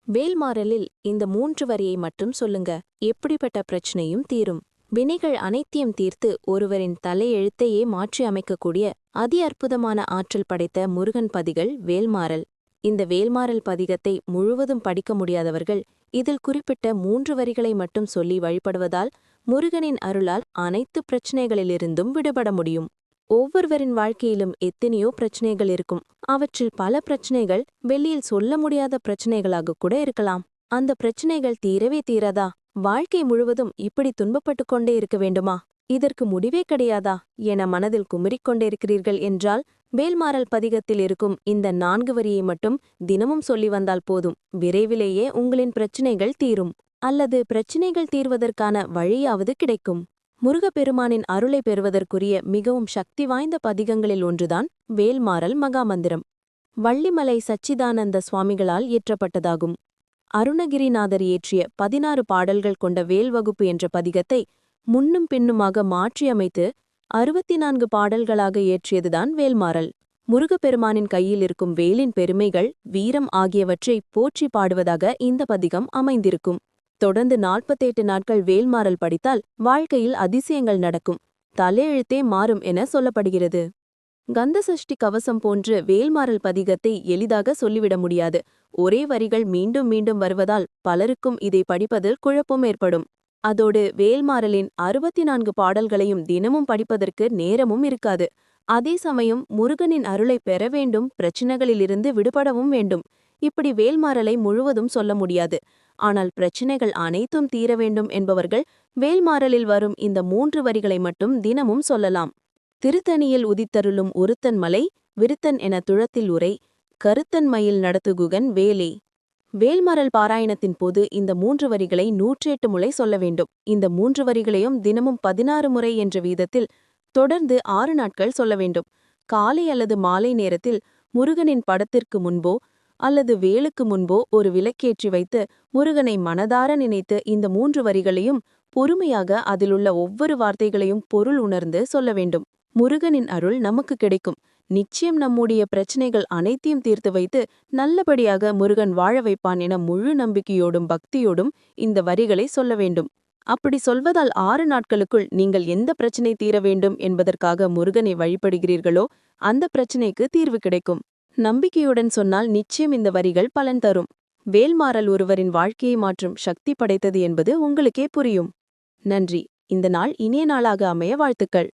வேல்மாறலில் இந்த 3 வரியை மட்டும் சொல்லுங்க. எப்படிப்பட்ட பிரச்சனையும் தீரும். வினைகள் அனைத்தையும் தீர்த்து ஒருவரின் தலையெழுத்தையே மாற்றி அமைக்கக்கூடிய அதி அற்புதமான ஆற்றல் படைத்த முருகன் பதிகள் வேல்மாறல். இந்த வேல்மாறல் பதிகத்தை முழுவதும் படிக்க முடியாதவர்கள் இதில் குறிப்பிட்ட 3 வரிகளை மட்டும் சொல்லி வழிபடுவதால் முருகனின் அருளால் அனைத்து பிரச்சனைகளிலிருந்தும் விடுபட முடியும். ஒவ்வொருவரின் வாழ்க்கையிலும் எத்தனையோ பிரச்சனைகள் இருக்கும். அவற்றில் பல பிரச்சனைகள் வெளியில் சொல்ல முடியாத பிரச்சனைகளாக கூட இருக்கலாம். அந்த பிரச்சனைகள் தீரவே தீராதா? வாழ்க்கை முழுவதும் இப்படி துன்பப்பட்டு கொண்டே இருக்க வேண்டுமா? இதற்கு முடிவே கிடையாதா என மனதில் குமுறிக்கொண்டே இருக்கிறீர்கள் என்றால் வேல்மாறல் பதிகத்தில் இருக்கும் இந்த 4 வரியை மட்டும் தினமும் சொல்லி வந்தால் போதும். விரைவிலேயே உங்களின் பிரச்சனைகள் தீரும். அல்லது பிரச்சனைகள் தீர்வதற்கான வழியாவது கிடைக்கும். முருகப்பெருமானின் அருளை பெறுவதற்குரிய மிகவும் சக்தி வாய்ந்த பதிகங்களில் ஒன்றுதான் வேல்மாறல் மகாமந்திரம். வள்ளிமலை சச்சிதானந்த சுவாமிகளால் இயற்றப்பட்டதாகும். அருணகிரிநாதர் இயற்றிய 16 பாடல்கள் கொண்ட வேல் வகுப்பு என்ற பதிகத்தை முன்னும் பின்னுமாக மாற்றியமைத்து 64 பாடல்களாக இயற்றியதுதான் வேல்மாறல். முருகப்பெருமானின் கையில் இருக்கும் வேலின் பெருமைகள், வீரம் ஆகியவற்றை போற்றி பாடுவதாக இந்த பதிகம் அமைந்திருக்கும். தொடர்ந்து 48 நாட்கள் வேல்மாறல் படித்தால் வாழ்க்கையில் அதிசயங்கள் நடக்கும், தலையெழுத்தே மாறும் என சொல்லப்படுகிறது. கந்தசஷ்டி கவசம் போன்று வேல்மாறல் பதிகத்தை எளிதாக சொல்லிவிட முடியாது. ஒரே வரிகள் மீண்டும் மீண்டும் வருவதால் பலருக்கும் இதை படிப்பதில் குழப்பம் ஏற்படும். அதோடு வேல்மாறலின் 64 பாடல்களையும் தினமும் படிப்பதற்கு நேரமும் இருக்காது. அதே சமயம் முருகனின் அருளை பெற வேண்டும், பிரச்சினைகளிலிருந்து விடுபடவும் வேண்டும். இப்படி வேல்மாறலை முழுவதும் சொல்ல முடியாது. ஆனால் பிரச்சினைகள் அனைத்தும் தீர வேண்டும் என்பவர்கள் வேல்மாறலில் வரும் இந்த 3 வரிகளை மட்டும் தினமும் சொல்லலாம். திருத்தணியில் உதித்தருளும் ஒருத்தன் மலை விருத்தன் என துழத்தில் உரை கருத்தன் மயில் நடத்துகுகன் வேலே. வேல்மாறல் பாராயணத்தின் போது இந்த 3 வரிகளை 108 முறை சொல்ல வேண்டும். இந்த 3 வரிகளையும் தினமும் 16 முறை என்ற வீதத்தில் தொடர்ந்து 6 நாட்கள் சொல்ல வேண்டும். காலை அல்லது மாலை நேரத்தில் முருகனின் படத்திற்கு முன்போ அல்லது வேலுக்கு முன்போ ஒரு விளக்கேற்றி வைத்து முருகனை மனதார நினைத்து இந்த 3 வரிகளையும் பொறுமையாக அதிலுள்ள ஒவ்வொரு வார்த்தைகளையும் பொருள் உணர்ந்து சொல்ல வேண்டும். முருகனின் அருள் நமக்கு கிடைக்கும். நிச்சயம் நம்முடைய பிரச்சனைகள் அனைத்தையும் தீர்த்து வைத்து நல்லபடியாக முருகன் வாழ வைப்பான் என முழு நம்பிக்கையோடும் பக்தியோடும் இந்த வரிகளை சொல்ல வேண்டும். அப்படி சொல்வதால் 6 நாட்களுக்குள் நீங்கள் எந்த பிரச்சனை தீர வேண்டும் என்பதற்காக முருகனை வழிபடுகிறீர்களோ அந்த பிரச்சனைக்கு தீர்வு கிடைக்கும். நம்பிக்கையுடன் சொன்னால் நிச்சயம் இந்த வரிகள் பலன் தரும். வேல்மாறல் ஒருவரின் வாழ்க்கையை மாற்றும் சக்தி படைத்தது என்பது உங்களுக்கே புரியும். நன்றி. இந்த நாள் இனிய நாளாக அமைய வாழ்த்துக்கள்.